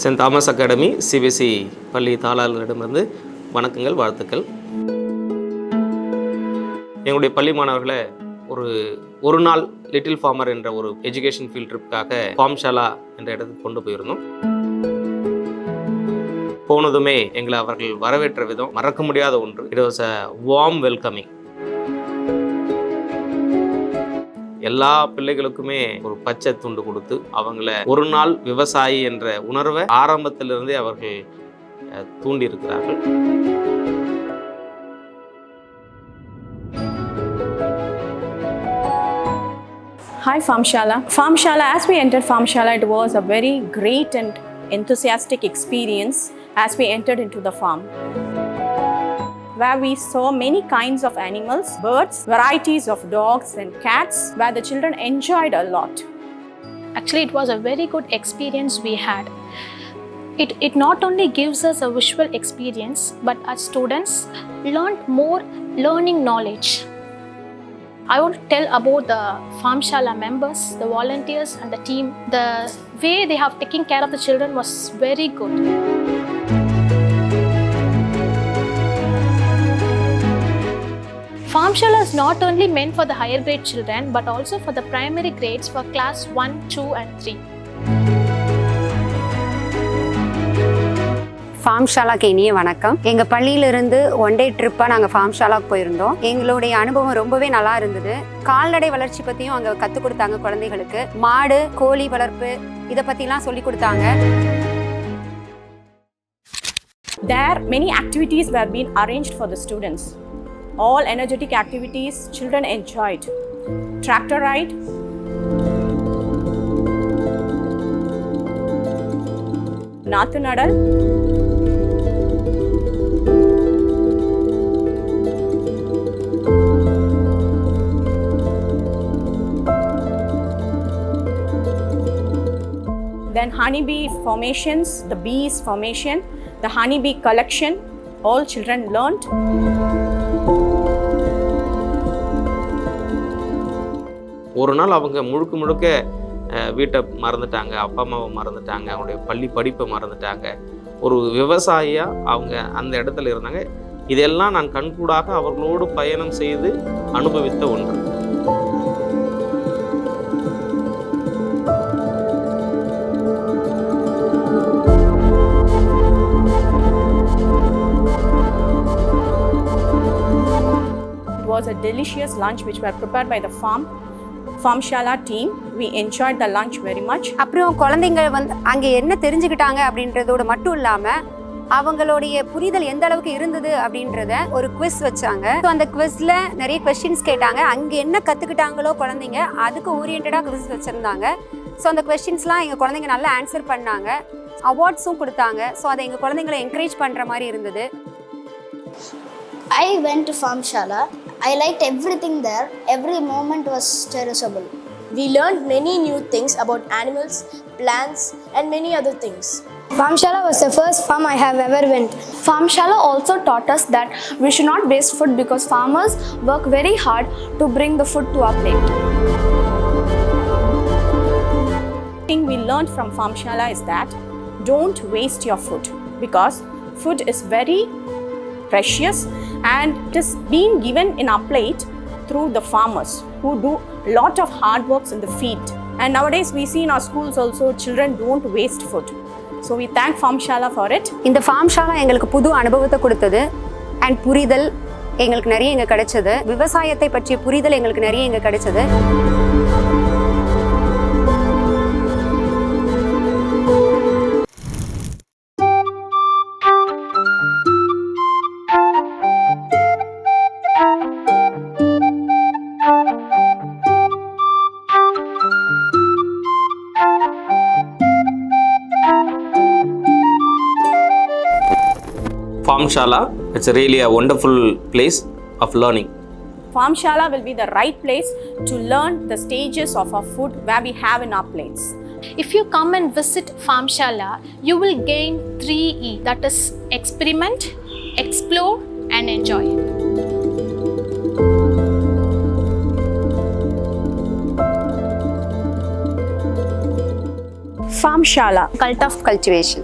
St.Thomas Academy CBSE பள்ளி தாளாளரிடமிருந்து வணக்கங்கள், வாழ்த்துக்கள். எங்களுடைய பள்ளி மாணவர்களை ஒரு நாள் லிட்டில் ஃபார்மர் என்ற ஒரு எஜுகேஷன் ஃபீல்ட் ட்ரிப்புக்காக ஃபார்ம்ஷாலா என்ற இடத்துக்கு கொண்டு போயிருந்தோம். போனதுமே எங்களை அவர்கள் வரவேற்ற விதம் மறக்க முடியாத ஒன்று. It was a warm welcoming. எல்லா பிள்ளைகளுக்குமே ஒரு பச்சை துண்டு கொடுத்து அவங்கள ஒரு நாள் விவசாயி என்ற உணர்வை ஆரம்பத்திலிருந்தே அவர்கள் தூண்டி இருக்கிறார்கள். Hi Farmshaala. Farmshaala, as we entered Farmshaala, it was a very great and enthusiastic experience as we entered into the farm, where we saw many kinds of animals, birds, varieties of dogs and cats, where the children enjoyed a lot. Actually, it was a very good experience we had. It not only gives us a visual experience, but our students learned more learning knowledge. I want to tell about the Farmshaala members, the volunteers and the team. The way they have taken care of the children was very good. Farmshaala is not only meant for the higher grade children but also for the primary grades for class 1, 2 and 3. ஃபார்ம்ஷாலாக்கு இனிய வணக்கம். எங்கள் பள்ளியிலிருந்து one day ட்ரிப்பாக நாங்கள் ஃபார்ம்ஷாலாவுக்கு போயிருந்தோம். எங்களுடைய அனுபவம் ரொம்பவே நல்லா இருந்தது. கால்நடை வளர்ச்சி பற்றியும் அங்கே கற்றுக் கொடுத்தாங்க. குழந்தைகளுக்கு மாடு, கோழி வளர்ப்பு இதை பற்றிலாம் சொல்லி கொடுத்தாங்க. There many activities were being arranged for the students. All energetic activities children enjoyed. Tractor ride, Nathu Nadal, then honeybee formations, the bees formation, the honeybee collection, all children learned. ஒரு நாள் அவங்க முழுக்க வீட்டை மறந்துட்டாங்க, அப்பா அம்மாவை மறந்துட்டாங்க, அவங்களுடைய பள்ளி படிப்பை மறந்துட்டாங்க. ஒரு விவசாயியாக அவங்க அந்த இடத்துல இருந்தாங்க. இதெல்லாம் நான் கண்கூடாக அவர்களோடு பயணம் செய்து அனுபவித்த ஒன்று. It was a delicious lunch which were prepared by the Farmshaala team. We enjoyed the lunch very much. அப்புறம் குழந்தைங்க அங்கே என்ன தெரிஞ்சுக்கிட்டாங்க அப்படின்றதோடு மட்டும் இல்லாமல் அவங்களுடைய புரிதல் எந்த அளவுக்கு இருந்தது அப்படின்றத ஒரு குவிஸ் வச்சாங்க. ஸோ அந்த குவிஸில் நிறைய கொஸ்டின்ஸ் கேட்டாங்க. அங்கே என்ன கற்றுக்கிட்டாங்களோ குழந்தைங்க அதுக்கு ஓரியன்டாக குவிஸ் வச்சுருந்தாங்க. ஸோ அந்த கொஸ்டின்ஸ்லாம் எங்கள் குழந்தைங்க நல்லா ஆன்சர் பண்ணாங்க. அவார்ட்ஸும் கொடுத்தாங்க. ஸோ அதை எங்கள் குழந்தைங்களை என்கரேஜ் பண்ணுற மாதிரி இருந்தது. I went to Farmshaala. I liked everything there. Every moment was cherishable. We learned many new things about animals, plants and many other things. Farmshaala was the first farm I have ever went. Farmshaala also taught us that we should not waste food because farmers work very hard to bring the food to our plate. The thing we learned from Farmshaala is that don't waste your food, because food is very precious and it is being given in our plate through the farmers who do lot of hard works in the field. And nowadays we see in our schools also children don't waste food. So we thank Farmshaala for it. இந்த ஃபார்ம்ஷாலா எங்களுக்கு புது அனுபவத்தை கொடுத்தது and புரிதல் எங்களுக்கு நிறைய இங்கே கிடைச்சது. விவசாயத்தை பற்றிய புரிதல் எங்களுக்கு நிறைய இங்கே கிடைச்சது. Farmshaala, it's really a wonderful place of learning. Farmshaala will be the right place to learn the stages of our food where we have in our plates. If you come and visit Farmshaala, you will gain 3E, that is experiment, explore and enjoy. Farmshaala. Cult of cultivation.